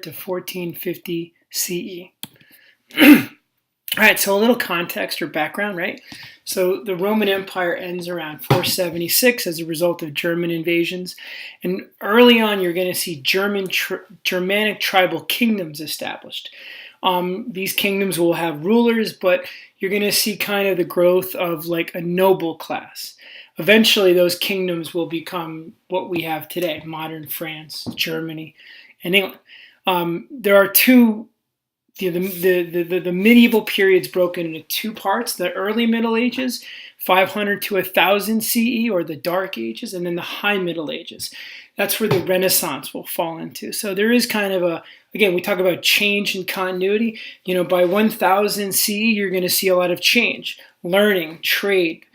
to 1450 CE. All right, so a little context or background, right? So the Roman Empire ends around 476 as a result of German invasions. And early on, you're going to see Germanic tribal kingdoms established. These kingdoms will have rulers, but you're going to see kind of the growth of like a noble class. Eventually, those kingdoms will become what we have today, modern France, Germany, and England. There are two the medieval period's broken into two parts: the early Middle Ages, 500 to 1000 CE, or the Dark Ages, and then the High Middle Ages. That's where the Renaissance will fall into. So there is kind of again, we talk about change and continuity. By 1000 CE, you're going to see a lot of change. Learning, trade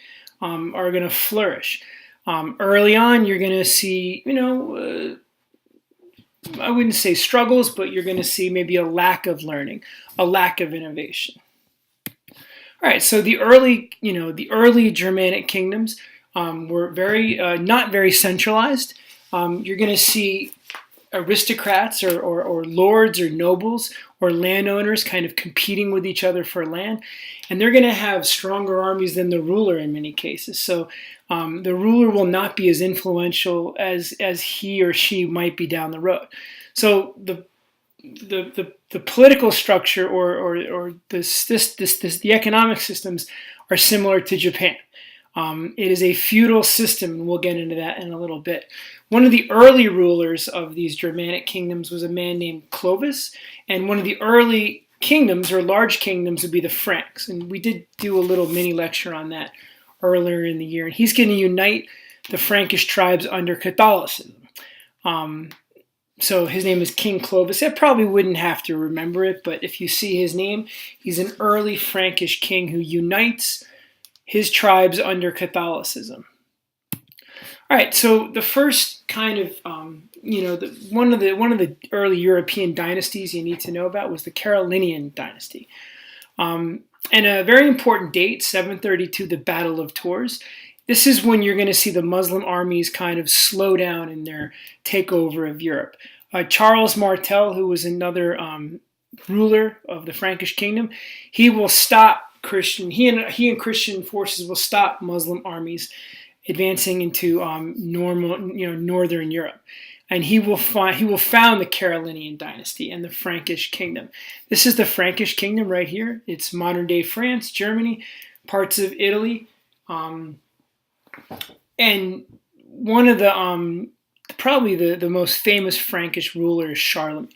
are going to flourish. Early on, you're going to see, I wouldn't say struggles, but you're going to see maybe a lack of learning, a lack of innovation. All right, so the early Germanic kingdoms were not very centralized. You're going to see aristocrats or lords or nobles or landowners kind of competing with each other for land, and they're going to have stronger armies than the ruler in many cases. So the ruler will not be as influential as he or she might be down the road. So the political structure or the economic systems are similar to Japan. It is a feudal system, and we'll get into that in a little bit. One of the early rulers of these Germanic kingdoms was a man named Clovis, and one of the early kingdoms or large kingdoms would be the Franks, and we did do a little mini lecture on that earlier in the year. And he's going to unite the Frankish tribes under Catholicism. So his name is King Clovis. I probably wouldn't have to remember it, but if you see his name, he's an early Frankish king who unites his tribes under Catholicism. All right, so the first kind of, one of the early European dynasties you need to know about was the Carolingian dynasty. And a very important date, 732, the Battle of Tours. This is when you're going to see the Muslim armies kind of slow down in their takeover of Europe. Charles Martel, who was another ruler of the Frankish kingdom, he will stop Christian. He and Christian forces will stop Muslim armies advancing into northern Europe, and he will found the Carolingian dynasty and the Frankish kingdom. This is the Frankish kingdom right here. It's modern day France, Germany, parts of Italy, and one of the probably the most famous Frankish ruler is Charlemagne.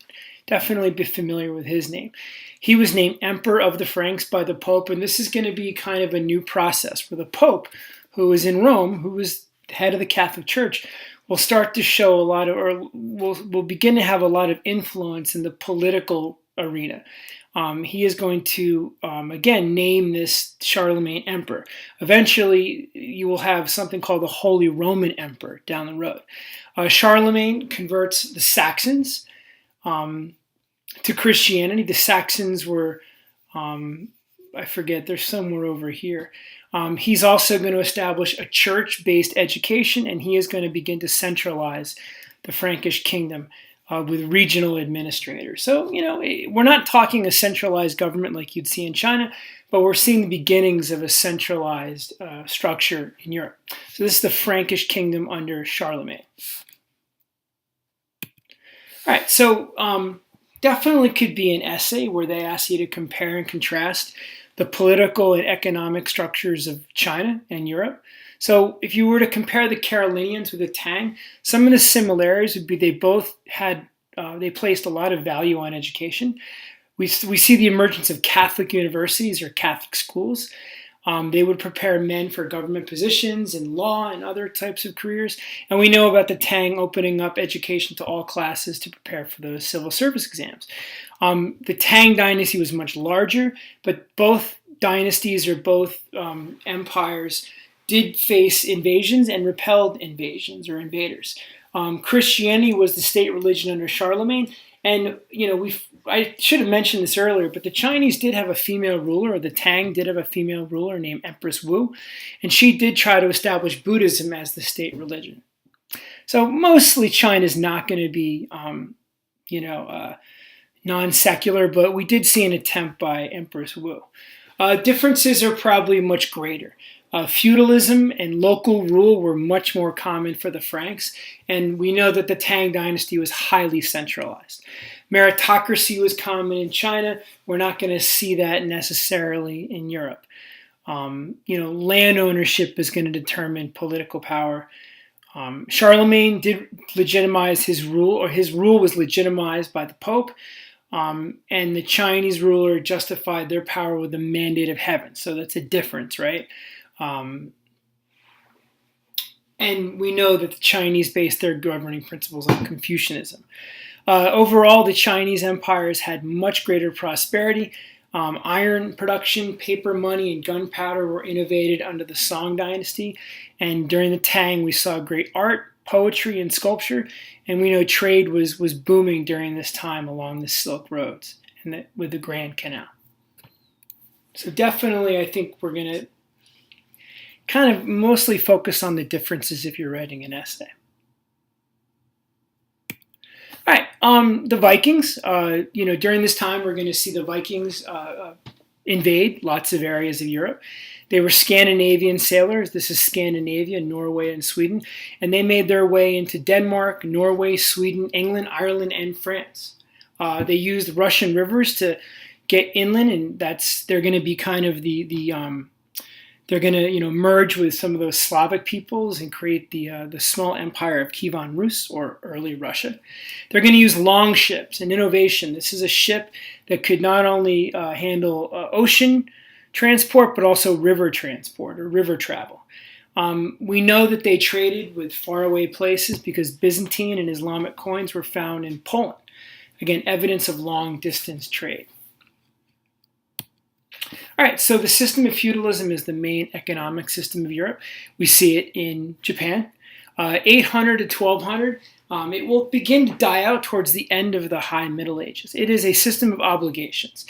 Definitely be familiar with his name. He was named Emperor of the Franks by the Pope, and this is going to be kind of a new process where the Pope, who is in Rome, who was head of the Catholic Church, will start to show a lot of, or will begin to have a lot of influence in the political arena. He is going to, again, name this Charlemagne emperor. Eventually, you will have something called the Holy Roman Emperor down the road. Charlemagne converts the Saxons to Christianity. The Saxons were, I forget, they're somewhere over here. He's also going to establish a church-based education, and he is going to begin to centralize the Frankish kingdom with regional administrators. So, we're not talking a centralized government like you'd see in China, but we're seeing the beginnings of a centralized structure in Europe. So this is the Frankish kingdom under Charlemagne. All right, so definitely could be an essay where they ask you to compare and contrast the political and economic structures of China and Europe. So if you were to compare the Carolingians with the Tang, some of the similarities would be they both had, they placed a lot of value on education. We see the emergence of Catholic universities or Catholic schools. They would prepare men for government positions in law and other types of careers. And we know about the Tang opening up education to all classes to prepare for those civil service exams. The Tang dynasty was much larger, but both dynasties or both empires did face invasions and repelled invasions or invaders. Christianity was the state religion under Charlemagne. And, I should have mentioned this earlier, but the Chinese did have a female ruler, or the Tang did have a female ruler named Empress Wu, and she did try to establish Buddhism as the state religion. So mostly China's not going to be, non-secular, but we did see an attempt by Empress Wu. Differences are probably much greater. Feudalism and local rule were much more common for the Franks, and we know that the Tang dynasty was highly centralized. Meritocracy was common in China. We're not going to see that necessarily in Europe. Land ownership is going to determine political power. Charlemagne did legitimize his rule, or his rule was legitimized by the Pope. And the Chinese ruler justified their power with the mandate of heaven. So that's a difference, right? And we know that the Chinese based their governing principles on Confucianism. Overall, the Chinese empires had much greater prosperity. Iron production, paper money, and gunpowder were innovated under the Song dynasty. And during the Tang, we saw great art, poetry, and sculpture. And we know trade was booming during this time along the Silk Roads and with the Grand Canal. So definitely, I think we're going to kind of mostly focus on the differences if you're writing an essay. All right, the Vikings. During this time, we're going to see the Vikings invade lots of areas of Europe. They were Scandinavian sailors. This is Scandinavia, Norway, and Sweden. And they made their way into Denmark, Norway, Sweden, England, Ireland, and France. They used Russian rivers to get inland, and they're going to be kind of they're going to merge with some of those Slavic peoples and create the small empire of Kievan Rus, or early Russia. They're going to use long ships, an innovation. This is a ship that could not only handle ocean transport, but also river transport or river travel. We know that they traded with faraway places because Byzantine and Islamic coins were found in Poland. Again, evidence of long distance trade. All right, so the system of feudalism is the main economic system of Europe. We see it in Japan. 800 to 1200, it will begin to die out towards the end of the High Middle Ages. It is a system of obligations.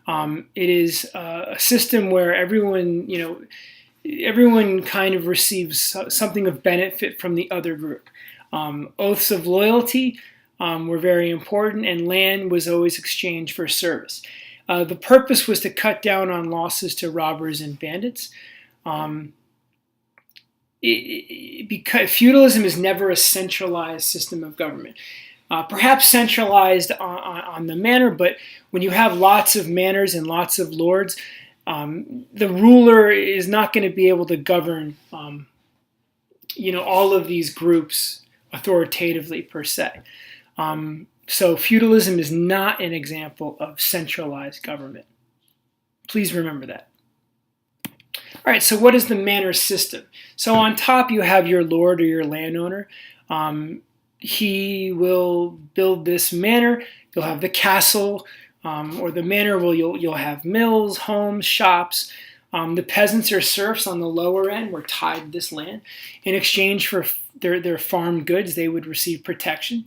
It is a system where everyone kind of receives something of benefit from the other group. Oaths of loyalty were very important, and land was always exchanged for service. The purpose was to cut down on losses to robbers and bandits. Because feudalism is never a centralized system of government. Perhaps centralized on the manor, but when you have lots of manors and lots of lords, the ruler is not going to be able to govern, all of these groups authoritatively per se. So feudalism is not an example of centralized government. Please remember that. All right, so what is the manor system? So on top you have your lord or your landowner. He will build this manor. You'll have the castle, or the manor you'll have mills, homes, shops. The peasants or serfs on the lower end were tied to this land. In exchange for their farm goods, they would receive protection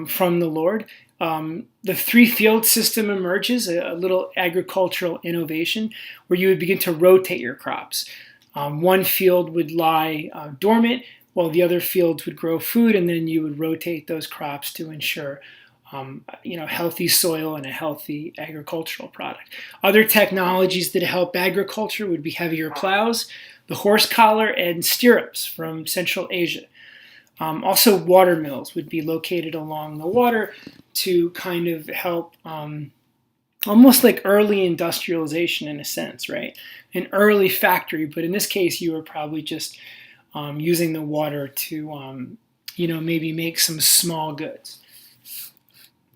from the lord. The three-field system emerges, a little agricultural innovation where you would begin to rotate your crops. One field would lie dormant, while the other fields would grow food, and then you would rotate those crops to ensure healthy soil and a healthy agricultural product. Other technologies that help agriculture would be heavier plows, the horse collar, and stirrups from Central Asia. Also, water mills would be located along the water to kind of help, almost like early industrialization in a sense, right? An early factory, but in this case, you were probably just using the water to, maybe make some small goods.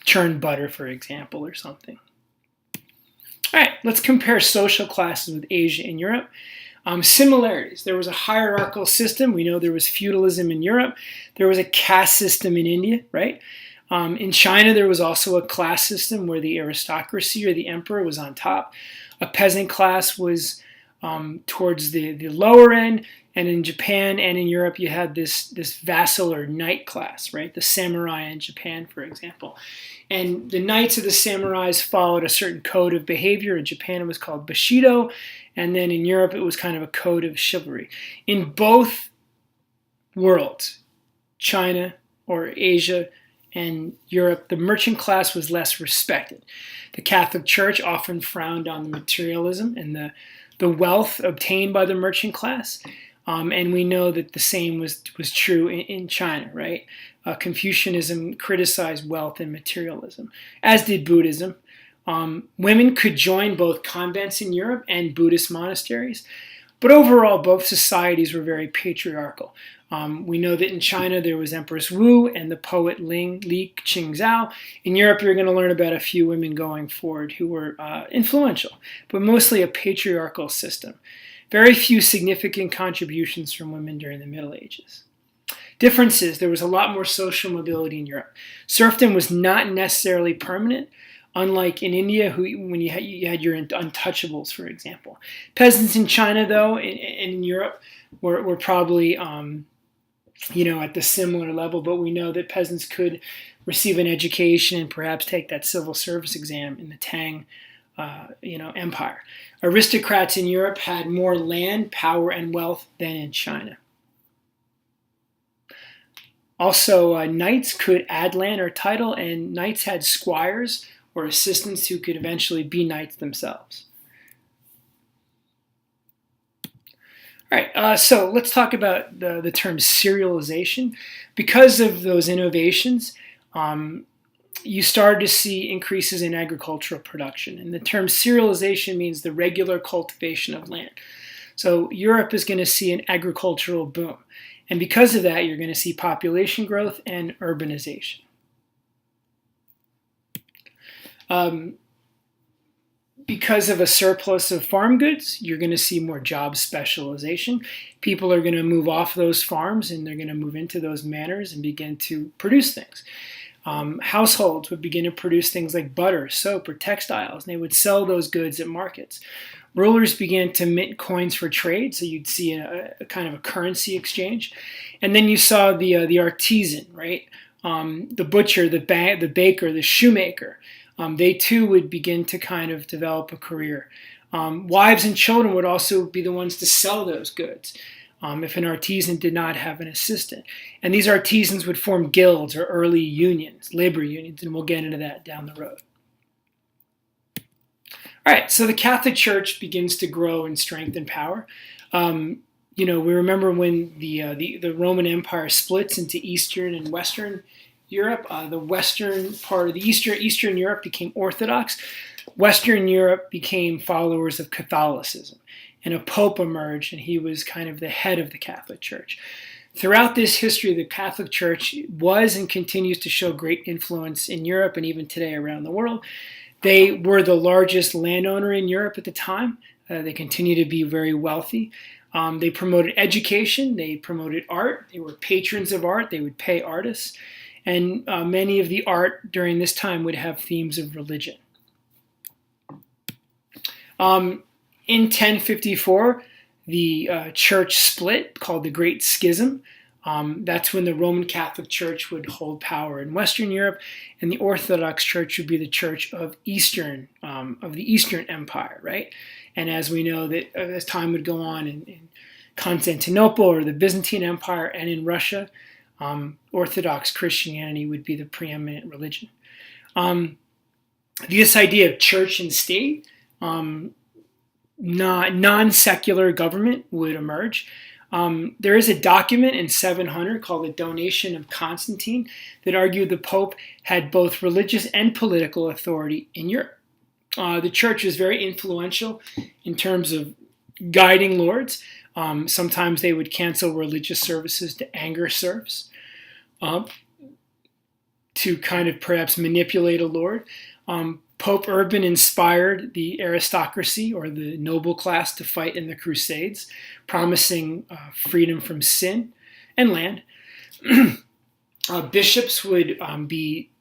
Churn butter, for example, or something. All right, let's compare social classes with Asia and Europe. Similarities. There was a hierarchical system. We know there was feudalism in Europe. There was a caste system in India, right? In China, there was also a class system where the aristocracy or the emperor was on top. A peasant class was towards the lower end. And in Japan and in Europe, you had this vassal or knight class, right? The samurai in Japan, for example. And the knights of the samurais followed a certain code of behavior. In Japan, it was called Bushido. And then in Europe, it was kind of a code of chivalry. In both worlds, China or Asia and Europe, the merchant class was less respected. The Catholic Church often frowned on the materialism and the wealth obtained by the merchant class. And we know that the same was true in China, right? Confucianism criticized wealth and materialism, as did Buddhism. Women could join both convents in Europe and Buddhist monasteries, but overall, both societies were very patriarchal. We know that in China there was Empress Wu and the poet Li Qingzhao. In Europe, you're going to learn about a few women going forward who were influential, but mostly a patriarchal system. Very few significant contributions from women during the Middle Ages. Differences: there was a lot more social mobility in Europe. Serfdom was not necessarily permanent, unlike in India, when you had your untouchables, for example. Peasants in China, though, and in Europe, were probably at the similar level, but we know that peasants could receive an education and perhaps take that civil service exam in the Tang empire. Aristocrats in Europe had more land, power, and wealth than in China. Also, knights could add land or title, and knights had squires or assistants who could eventually be knights themselves. All right, so let's talk about the term serialization. Because of those innovations, you started to see increases in agricultural production. And the term serialization means the regular cultivation of land. So Europe is going to see an agricultural boom. And because of that, you're going to see population growth and urbanization. Because of a surplus of farm goods, you're going to see more job specialization. People are going to move off those farms and they're going to move into those manors and begin to produce things. Households would begin to produce things like butter, soap, or textiles, and they would sell those goods at markets. Rulers began to mint coins for trade, so you'd see a kind of a currency exchange. And then you saw the artisan, right? The butcher, the baker, the shoemaker. They too would begin to kind of develop a career. Wives and children would also be the ones to sell those goods if an artisan did not have an assistant. And these artisans would form guilds or early unions, labor unions, and we'll get into that down the road. All right, so the Catholic Church begins to grow in strength and power. We remember when the Roman Empire splits into Eastern and Western Europe. The western part of the Eastern Europe became Orthodox. Western Europe became followers of Catholicism. And a pope emerged, and he was kind of the head of the Catholic Church. Throughout this history, the Catholic Church was and continues to show great influence in Europe and even today around the world. They were the largest landowner in Europe at the time. They continue to be very wealthy. They promoted education. They promoted art. They were patrons of art. They would pay artists. And many of the art during this time would have themes of religion. In 1054, the church split, called the Great Schism. That's when the Roman Catholic Church would hold power in Western Europe, and the Orthodox Church would be the church of the Eastern Empire, right? And as we know, that as time would go on in Constantinople or the Byzantine Empire and in Russia, Orthodox Christianity would be the preeminent religion. This idea of church and state, non-secular government would emerge. There is a document in 700 called the Donation of Constantine that argued the Pope had both religious and political authority in Europe. The church was very influential in terms of guiding lords. Sometimes they would cancel religious services to anger serfs, to kind of perhaps manipulate a lord. Pope Urban inspired the aristocracy or the noble class to fight in the Crusades, promising freedom from sin and land. Bishops would be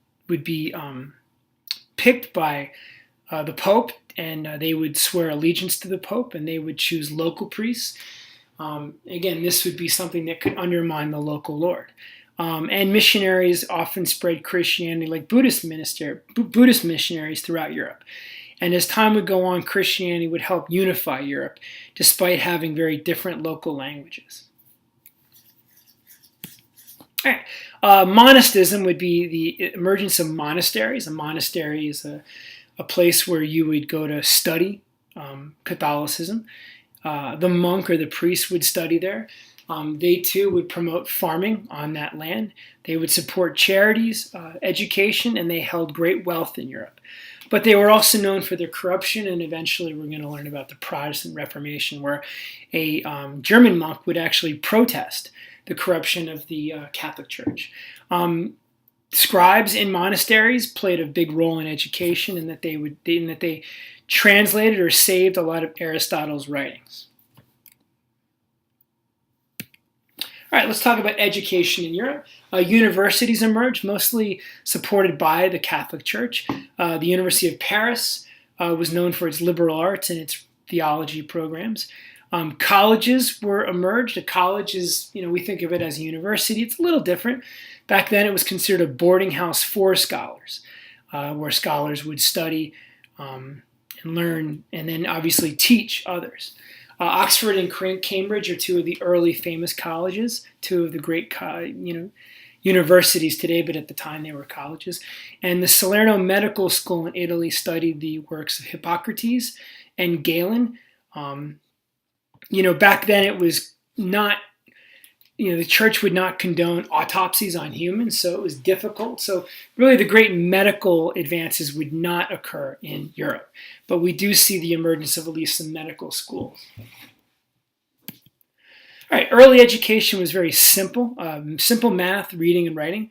picked by the Pope, and they would swear allegiance to the Pope, and they would choose local priests. Again, this would be something that could undermine the local lord. And missionaries often spread Christianity like Buddhist missionaries throughout Europe. And as time would go on, Christianity would help unify Europe, despite having very different local languages. All right. Monasticism would be the emergence of monasteries. A monastery is a place where you would go to study Catholicism. The monk or the priest would study there. They too would promote farming on that land. They would support charities, education, and they held great wealth in Europe. But they were also known for their corruption, and eventually we're going to learn about the Protestant Reformation, where a German monk would actually protest the corruption of the Catholic Church. Scribes in monasteries played a big role in education, in that they translated or saved a lot of Aristotle's writings. All right, let's talk about education in Europe. Universities emerged, mostly supported by the Catholic Church. The University of Paris was known for its liberal arts and its theology programs. Colleges were emerged. A college is, we think of it as a university. It's a little different. Back then, it was considered a boarding house for scholars, where scholars would study and learn, and then obviously teach others. Oxford and Cambridge are two of the early famous colleges, two of the great universities today, but at the time they were colleges. And the Salerno Medical School in Italy studied the works of Hippocrates and Galen. Back then it was not, the church would not condone autopsies on humans, so it was difficult. So really the great medical advances would not occur in Europe. But we do see the emergence of at least some medical schools. All right, early education was very simple. Simple math, reading, and writing.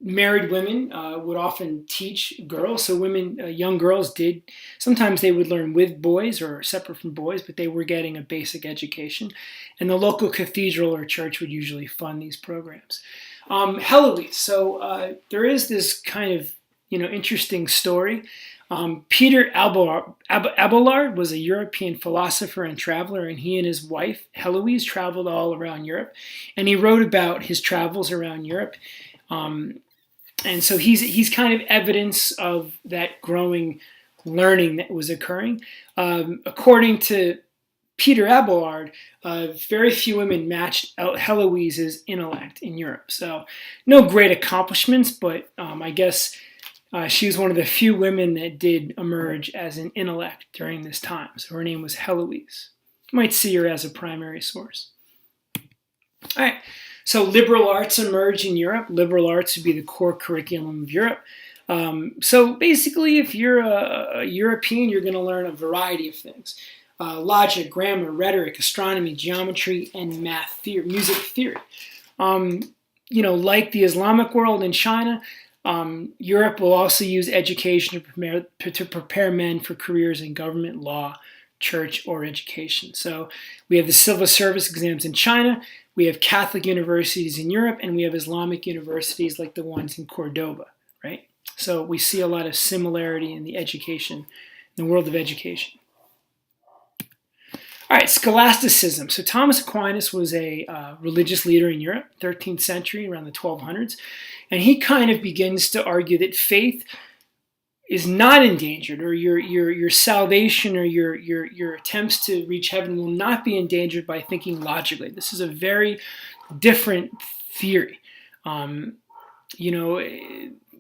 Married women would often teach girls. So young girls did. Sometimes they would learn with boys or separate from boys, but they were getting a basic education. And the local cathedral or church would usually fund these programs. Heloise. So there is this kind of interesting story. Peter Abelard was a European philosopher and traveler, and he and his wife Heloise traveled all around Europe, and he wrote about his travels around Europe. And so he's kind of evidence of that growing learning that was occurring. According to Peter Abelard, very few women matched Heloise's intellect in Europe. So no great accomplishments, but I guess she was one of the few women that did emerge as an intellect during this time. So her name was Heloise. You might see her as a primary source. All right. So liberal arts emerge in Europe. Liberal arts would be the core curriculum of Europe. So basically, if you're a European, you're going to learn a variety of things. Logic, grammar, rhetoric, astronomy, geometry, and math theory, music theory. Like the Islamic world and China, Europe will also use education to prepare men for careers in government, law, church, or education. So we have the civil service exams in China. We have Catholic universities in Europe, and we have Islamic universities like the ones in Cordoba, right? So we see a lot of similarity in the world of education. All right, scholasticism. So Thomas Aquinas was a religious leader in Europe, 13th century, around the 1200s, and he kind of begins to argue that faith is not endangered, or your salvation or your attempts to reach heaven will not be endangered by thinking logically. This is a very different theory.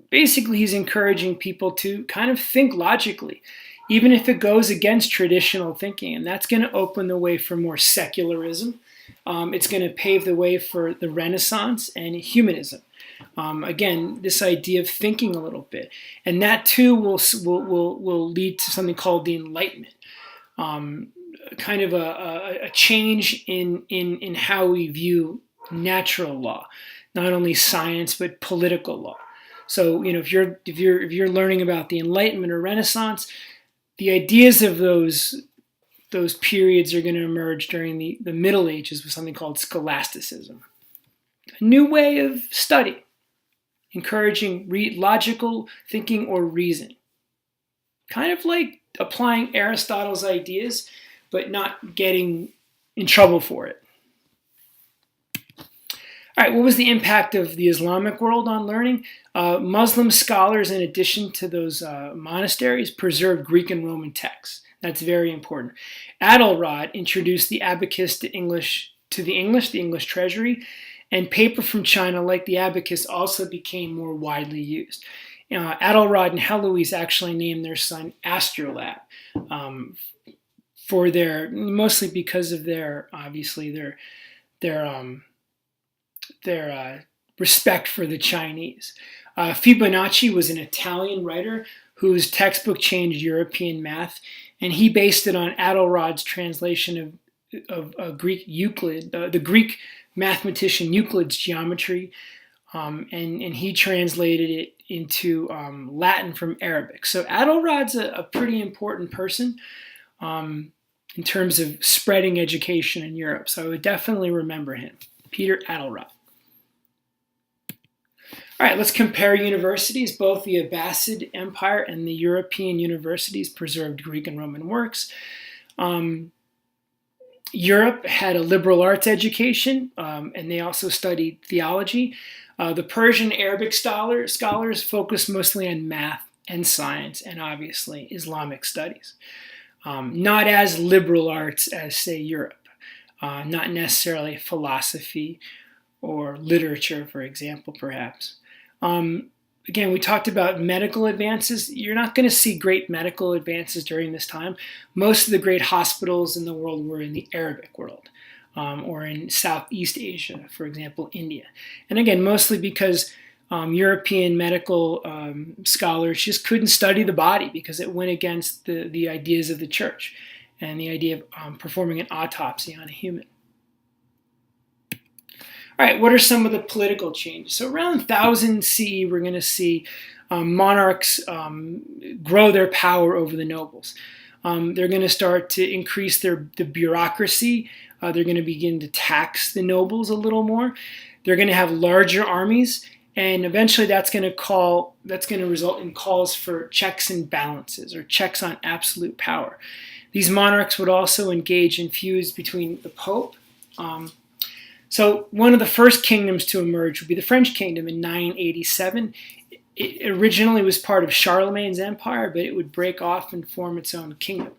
Basically he's encouraging people to kind of think logically, even if it goes against traditional thinking, and that's going to open the way for more secularism. It's going to pave the way for the Renaissance and humanism. Again, this idea of thinking a little bit, and that too will lead to something called the Enlightenment, kind of a change in how we view natural law, not only science but political law. So if you're learning about the Enlightenment or Renaissance, the ideas of those periods are going to emerge during the Middle Ages with something called scholasticism, a new way of study, encouraging logical thinking or reason. Kind of like applying Aristotle's ideas, but not getting in trouble for it. All right, what was the impact of the Islamic world on learning? Muslim scholars, in addition to those monasteries, preserved Greek and Roman texts. That's very important. Adelrod introduced the abacus to the English treasury, And paper from China, like the abacus, also became more widely used. Adelrod and Heloise actually named their son Astrolabe, for their, mostly because of their, obviously their respect for the Chinese. Fibonacci was an Italian writer whose textbook changed European math, and he based it on Adelrod's translation of Greek Euclid, the Greek mathematician Euclid's geometry, and he translated it into Latin from Arabic. So Adelrod's a pretty important person in terms of spreading education in Europe. So I would definitely remember him, Peter Adelrod. All right, let's compare universities. Both the Abbasid Empire and the European universities preserved Greek and Roman works. Europe had a liberal arts education, and they also studied theology. The Persian Arabic scholars focused mostly on math and science and obviously Islamic studies. Not as liberal arts as, say, Europe. Not necessarily philosophy or literature, for example, perhaps. Again, we talked about medical advances. You're not going to see great medical advances during this time. Most of the great hospitals in the world were in the Arabic world, or in Southeast Asia, for example, India. And again, mostly because European medical scholars just couldn't study the body because it went against the ideas of the church and the idea of performing an autopsy on a human. All right, what are some of the political changes? So around 1000 CE, we're going to see monarchs grow their power over the nobles. They're going to start to increase the bureaucracy. They're going to begin to tax the nobles a little more. They're going to have larger armies, and eventually that's going to result in calls for checks and balances, or checks on absolute power. These monarchs would also engage in feuds between the Pope. So one of the first kingdoms to emerge would be the French kingdom in 987. It originally was part of Charlemagne's empire, but it would break off and form its own kingdom.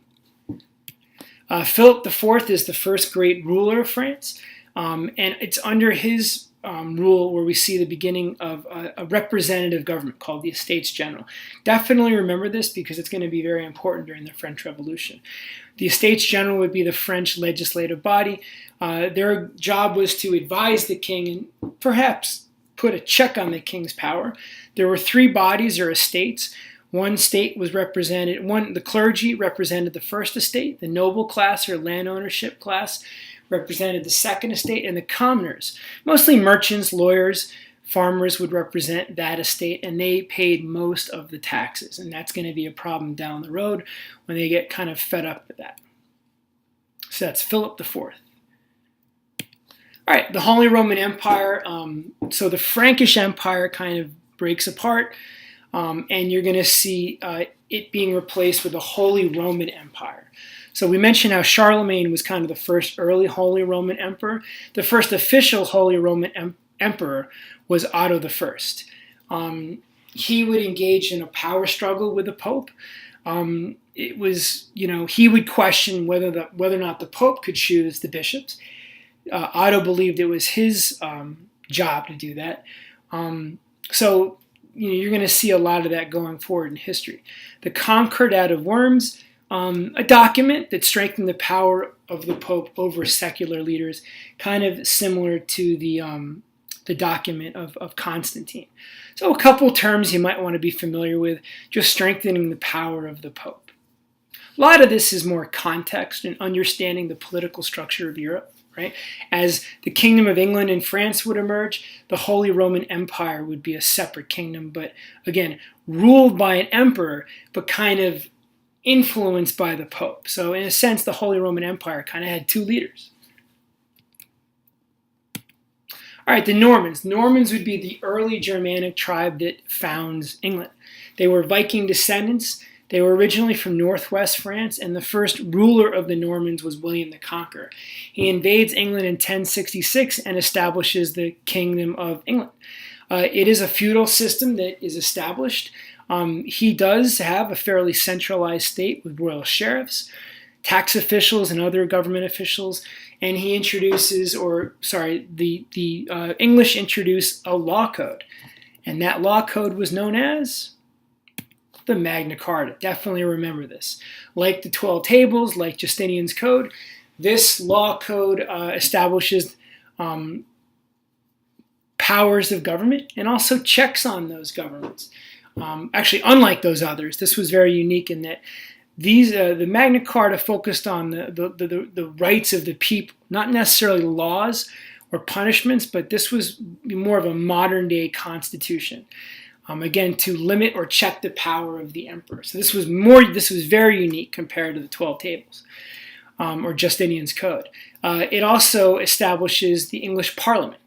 Philip IV is the first great ruler of France, and it's under his rule where we see the beginning of a representative government called the Estates General. Definitely remember this because it's going to be very important during the French Revolution. The Estates General would be the French legislative body. Their job was to advise the king and perhaps put a check on the king's power. There were three bodies or estates. One state was represented, the clergy represented the first estate, the noble class or land ownership class represented the second estate, and the commoners, mostly merchants, lawyers, farmers, would represent that estate, and they paid most of the taxes. And that's going to be a problem down the road when they get kind of fed up with that. So that's Philip IV. All right, the Holy Roman Empire. So the Frankish Empire kind of breaks apart, and you're going to see it being replaced with the Holy Roman Empire. So we mentioned how Charlemagne was kind of the first early Holy Roman Emperor. The first official Holy Roman Emperor was Otto I. He would engage in a power struggle with the Pope. It was, he would question whether or not the Pope could choose the bishops. Otto believed it was his job to do that. So you're going to see a lot of that going forward in history. The Concordat of Worms, a document that strengthened the power of the Pope over secular leaders, kind of similar to the document of Constantine. So a couple terms you might want to be familiar with, just strengthening the power of the Pope. A lot of this is more context and understanding the political structure of Europe, right? As the Kingdom of England and France would emerge, the Holy Roman Empire would be a separate kingdom, but again, ruled by an emperor, but kind of influenced by the Pope. So in a sense, the Holy Roman Empire kind of had two leaders. All right, the Normans. Normans would be the early Germanic tribe that founds England. They were Viking descendants. They were originally from northwest France, and the first ruler of the Normans was William the Conqueror. He invades England in 1066 and establishes the Kingdom of England. It is a feudal system that is established. He does have a fairly centralized state with royal sheriffs, tax officials, and other government officials, and he introduces, the English introduced a law code, and that law code was known as the Magna Carta. Definitely remember this. Like the 12 Tables, like Justinian's Code, this law code establishes powers of government and also checks on those governments. Actually, unlike those others, this was very unique in that the Magna Carta focused on the rights of the people, not necessarily laws or punishments, but this was more of a modern day constitution. Again, to limit or check the power of the emperor. So this was very unique compared to the 12 Tables or Justinian's Code. It also establishes the English Parliament.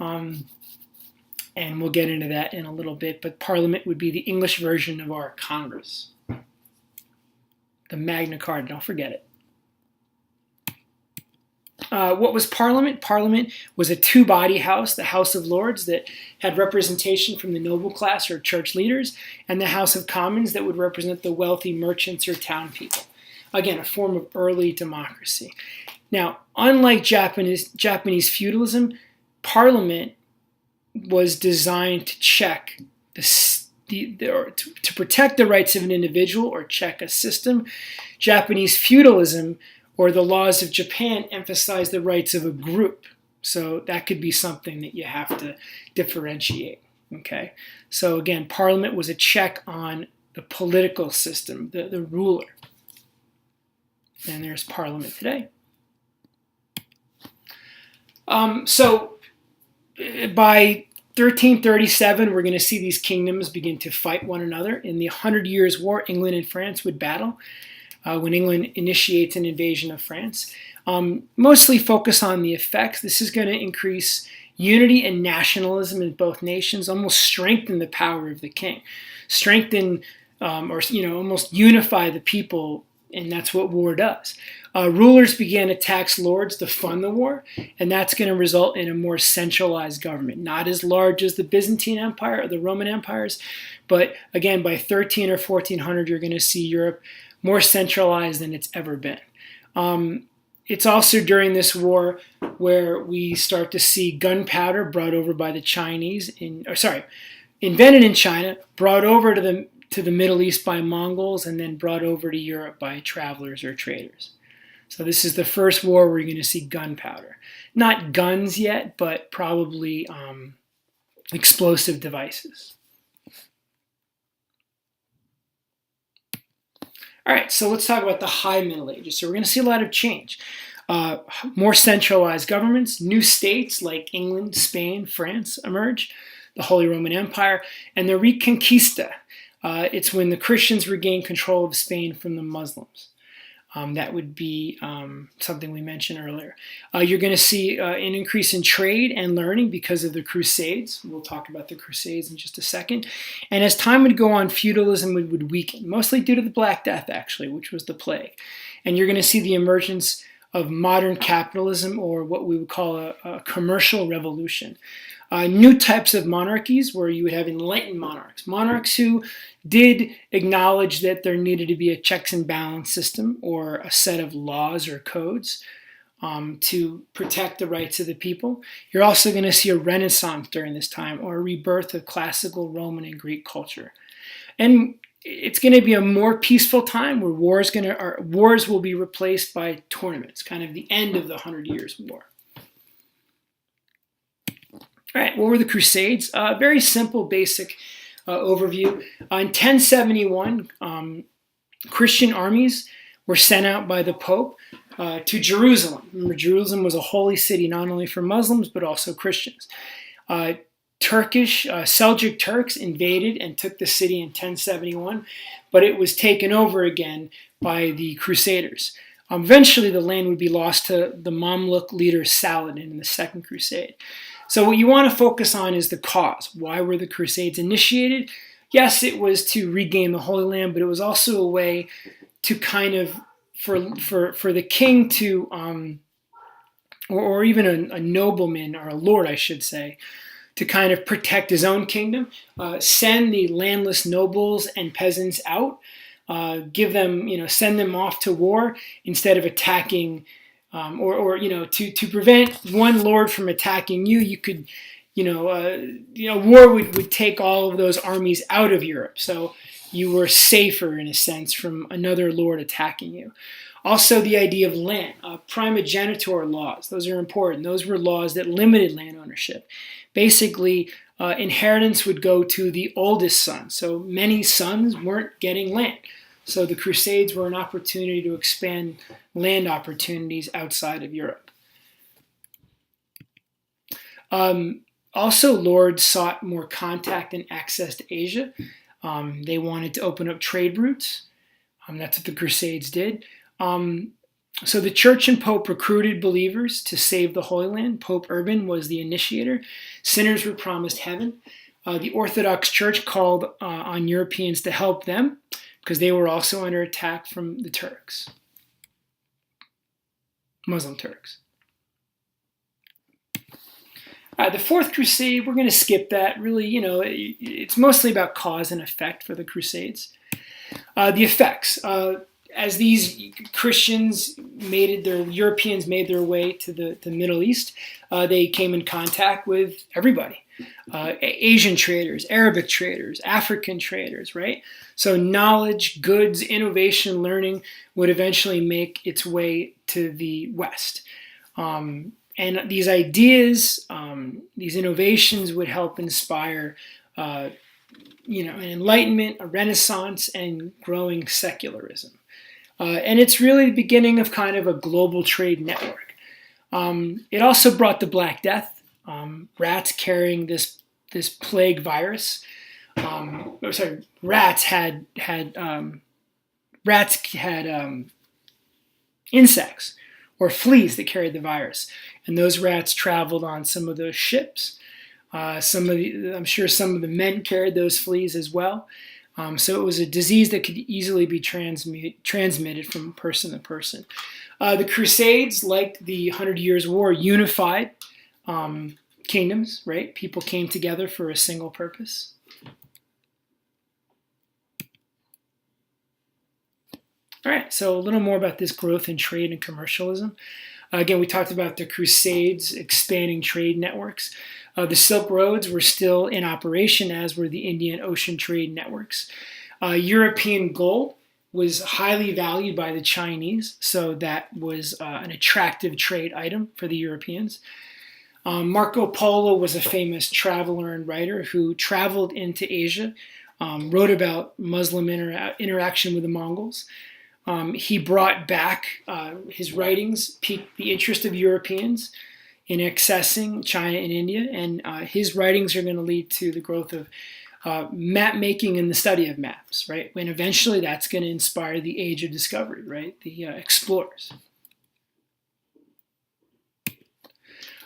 And we'll get into that in a little bit, but Parliament would be the English version of our Congress. The Magna Carta, don't forget it. What was Parliament? Parliament was a two-body house, the House of Lords that had representation from the noble class or church leaders, and the House of Commons that would represent the wealthy merchants or town people. Again, a form of early democracy. Now, unlike Japanese feudalism, Parliament was designed to check to protect the rights of an individual or check a system. Japanese feudalism or the laws of Japan emphasize the rights of a group. So that could be something that you have to differentiate. Okay. So again, Parliament was a check on the political system, the ruler. And there's Parliament today. So by 1337, we're going to see these kingdoms begin to fight one another. In the 100 Years' War, England and France would battle. When England initiates an invasion of France. Mostly focus on the effects. This is going to increase unity and nationalism in both nations, almost strengthen the power of the king, strengthen almost unify the people, and that's what war does. Rulers began to tax lords to fund the war, and that's going to result in a more centralized government, not as large as the Byzantine Empire or the Roman empires, but again, by 13 or 1400, you're going to see Europe more centralized than it's ever been. It's also during this war where we start to see gunpowder brought over by the Chinese, invented in China, brought over to the Middle East by Mongols, and then brought over to Europe by travelers or traders. So this is the first war where you're going to see gunpowder. Not guns yet, but probably explosive devices. All right, so let's talk about the High Middle Ages. So we're going to see a lot of change. More centralized governments, new states like England, Spain, France emerge, the Holy Roman Empire, and the Reconquista. It's when the Christians regain control of Spain from the Muslims. That would be something we mentioned earlier. You're going to see an increase in trade and learning because of the Crusades. We'll talk about the Crusades in just a second. And as time would go on, feudalism would weaken, mostly due to the Black Death, actually, which was the plague. And you're going to see the emergence of modern capitalism, or what we would call a commercial revolution. New types of monarchies where you would have enlightened monarchs who did acknowledge that there needed to be a checks and balance system or a set of laws or codes to protect the rights of the people. You're also going to see a renaissance during this time, or a rebirth of classical Roman and Greek culture. And it's going to be a more peaceful time where wars will be replaced by tournaments, kind of the end of the 100 Years' War. All right, what were the Crusades? Very simple, basic overview. In 1071, Christian armies were sent out by the Pope to Jerusalem. Remember, Jerusalem was a holy city not only for Muslims but also Christians. Seljuk Turks invaded and took the city in 1071, but it was taken over again by the Crusaders. Eventually, the land would be lost to the Mamluk leader Saladin in the Second Crusade. So what you want to focus on is the cause. Why were the Crusades initiated? Yes, it was to regain the Holy Land, but it was also a way to kind of, for the king to, or even a nobleman, or a lord, I should say, to kind of protect his own kingdom, send the landless nobles and peasants out, send them off to war instead of attacking or to prevent one lord from attacking you, you could, war would take all of those armies out of Europe, so you were safer in a sense from another lord attacking you. Also, the idea of land, primogeniture laws, those are important. Those were laws that limited land ownership. Basically, inheritance would go to the oldest son, so many sons weren't getting land. So the Crusades were an opportunity to expand land opportunities outside of Europe. Also, lords sought more contact and access to Asia. They wanted to open up trade routes. That's what the Crusades did. So the church and Pope recruited believers to save the Holy Land. Pope Urban was the initiator. Sinners were promised heaven. The Orthodox Church called on Europeans to help them because they were also under attack from the Turks, Muslim Turks. The Fourth Crusade, we're going to skip that. Really, it's mostly about cause and effect for the Crusades. The effects. As these Europeans made their way to the Middle East, they came in contact with everybody. Asian traders, Arabic traders, African traders, right? So knowledge, goods, innovation, learning would eventually make its way to the West. And these ideas, these innovations would help inspire an enlightenment, a renaissance, and growing secularism. And it's really the beginning of kind of a global trade network. It also brought the Black Death, rats carrying this plague virus. Rats had insects or fleas that carried the virus, and those rats traveled on some of those ships. I'm sure some of the men carried those fleas as well. So it was a disease that could easily be transmitted from person to person. The Crusades, like the 100 Years' War, unified kingdoms, right? People came together for a single purpose. All right, so a little more about this growth in trade and commercialism. Again, we talked about the Crusades expanding trade networks. The Silk Roads were still in operation, as were the Indian Ocean trade networks. European gold was highly valued by the Chinese, so that was an attractive trade item for the Europeans. Marco Polo was a famous traveler and writer who traveled into Asia, wrote about Muslim interaction with the Mongols. He brought back his writings, piqued the interest of Europeans in accessing China and India, and his writings are going to lead to the growth of map making and the study of maps, right? And eventually that's going to inspire the age of discovery, right? The explorers.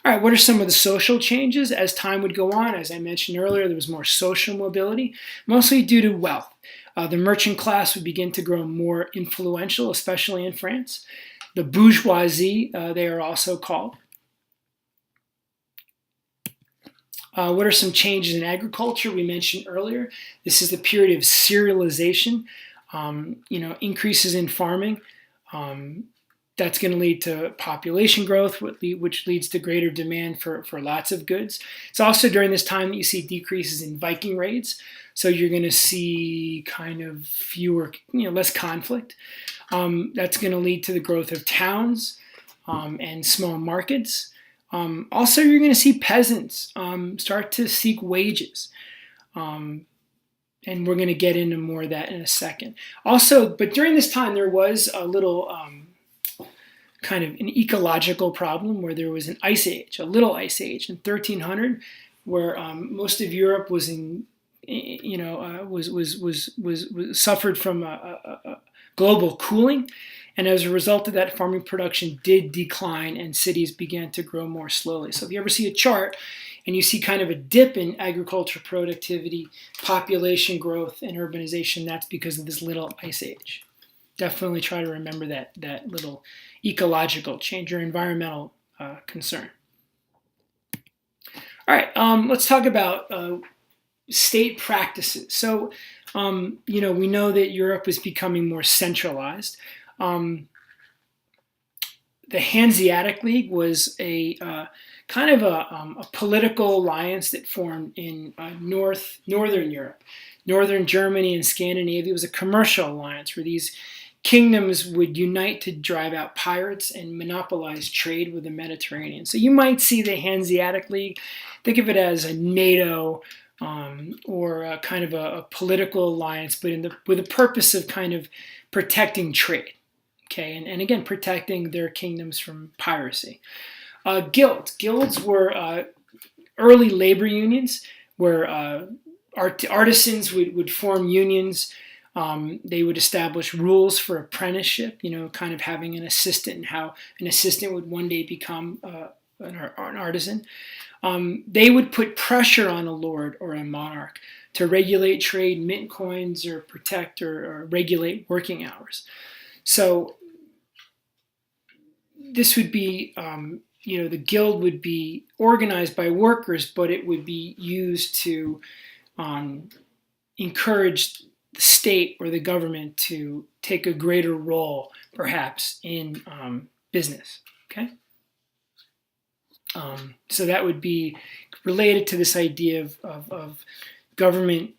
All right, what are some of the social changes as time would go on? As I mentioned earlier, there was more social mobility, mostly due to wealth. The merchant class would begin to grow more influential, especially in France. The bourgeoisie, they are also called. What are some changes in agriculture? We mentioned earlier, this is the period of serialization, increases in farming. That's going to lead to population growth, which leads to greater demand for lots of goods. It's also during this time that you see decreases in Viking raids. So you're going to see kind of less conflict. That's going to lead to the growth of towns and small markets. Also, you're going to see peasants start to seek wages. And we're going to get into more of that in a second. Also, but during this time, there was a little kind of an ecological problem where there was an ice age, a little ice age in 1300, where most of Europe was suffered from a global cooling. And as a result of that, farming production did decline and cities began to grow more slowly. So if you ever see a chart and you see kind of a dip in agriculture productivity, population growth, and urbanization, that's because of this little ice age. Definitely try to remember that little ecological change or environmental concern. All right, let's talk about state practices. So, we know that Europe is becoming more centralized. the Hanseatic League was a kind of a political alliance that formed in northern Europe. Northern Germany and Scandinavia was a commercial alliance where these kingdoms would unite to drive out pirates and monopolize trade with the Mediterranean. So you might see the Hanseatic League, think of it as a NATO or a kind of a political alliance, but with the purpose of kind of protecting trade, okay, and again, protecting their kingdoms from piracy. Guilds were early labor unions where artisans would form unions. They would establish rules for apprenticeship, kind of having an assistant and how an assistant would one day become an artisan. They would put pressure on a lord or a monarch to regulate trade, mint coins, or protect or regulate working hours. So this would be, the guild would be organized by workers, but it would be used to encourage the state or the government to take a greater role, perhaps, in business. Okay. So that would be related to this idea of government.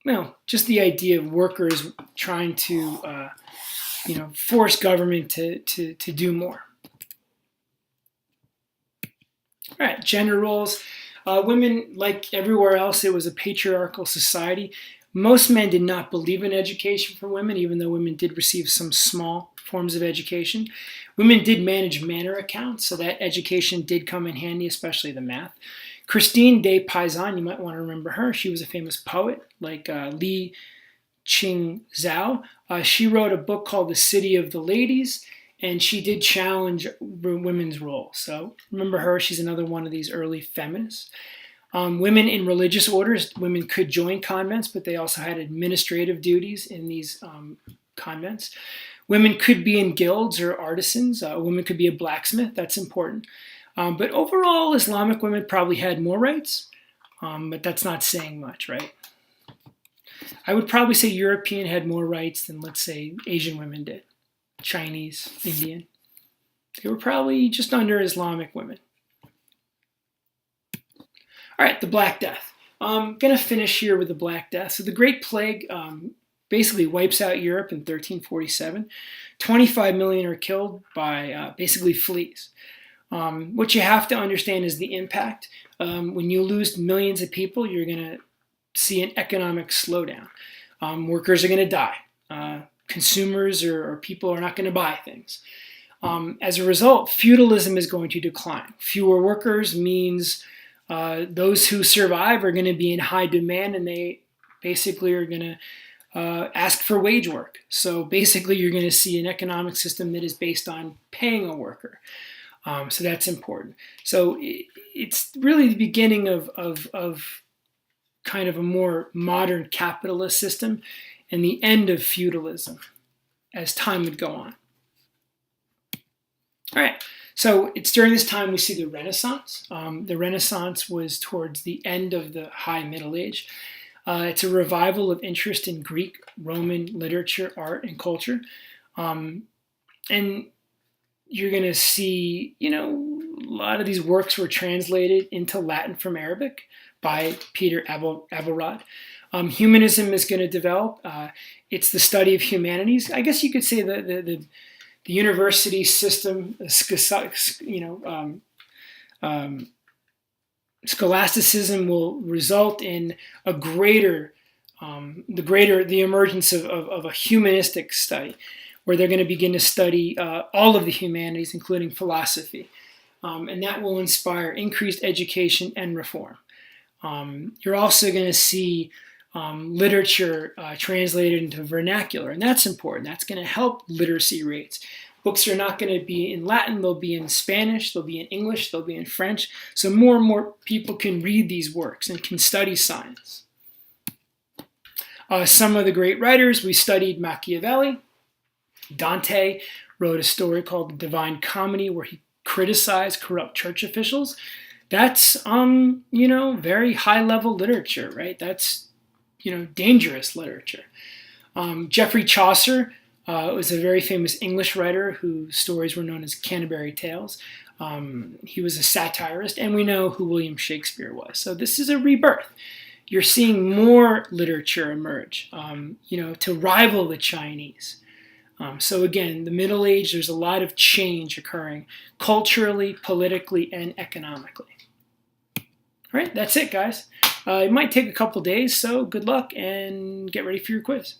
Well, just the idea of workers trying to, force government to do more. All right, gender roles. Women, like everywhere else, it was a patriarchal society. Most men did not believe in education for women, even though women did receive some small forms of education. Women did manage manor accounts, so that education did come in handy, especially the math. Christine de Pizan, you might want to remember her. She was a famous poet, like Li Qingzhao. She wrote a book called The City of the Ladies, and she did challenge women's role. So remember her. She's another one of these early feminists. Women in religious orders, women could join convents, but they also had administrative duties in these convents. Women could be in guilds or artisans. A woman could be a blacksmith. That's important. But overall, Islamic women probably had more rights, but that's not saying much, right? I would probably say European had more rights than, let's say, Asian women did. Chinese, Indian. They were probably just under Islamic women. All right, the Black Death. I'm going to finish here with the Black Death. So the Great Plague basically wipes out Europe in 1347. 25 million are killed by basically fleas. What you have to understand is the impact. When you lose millions of people, you're going to see an economic slowdown. Workers are going to die. Consumers or people are not going to buy things. As a result, feudalism is going to decline. Fewer workers means those who survive are going to be in high demand, and they basically are going to ask for wage work. So basically, you're going to see an economic system that is based on paying a worker. So that's important. So it's really the beginning of kind of a more modern capitalist system and the end of feudalism as time would go on. All right, so it's during this time we see the Renaissance. The Renaissance was towards the end of the High Middle Age. It's a revival of interest in Greek, Roman literature, art, and culture. And you're going to see, a lot of these works were translated into Latin from Arabic by Peter Abelrod. Humanism is going to develop. It's the study of humanities. I guess you could say the university system, scholasticism will result in the emergence of a humanistic study, where they're going to begin to study all of the humanities, including philosophy. And that will inspire increased education and reform. You're also going to see literature translated into vernacular, and that's important. That's going to help literacy rates. Books are not going to be in Latin, they'll be in Spanish, they'll be in English, they'll be in French, so more and more people can read these works and can study science. Some of the great writers, we studied Machiavelli. Dante wrote a story called The Divine Comedy, where he criticized corrupt church officials. That's, very high-level literature, right? That's, dangerous literature. Geoffrey Chaucer was a very famous English writer whose stories were known as Canterbury Tales. He was a satirist, and we know who William Shakespeare was. So this is a rebirth. You're seeing more literature emerge, to rival the Chinese. So again, the Middle Age, there's a lot of change occurring culturally, politically, and economically. All right, that's it, guys. It might take a couple days, so good luck and get ready for your quiz.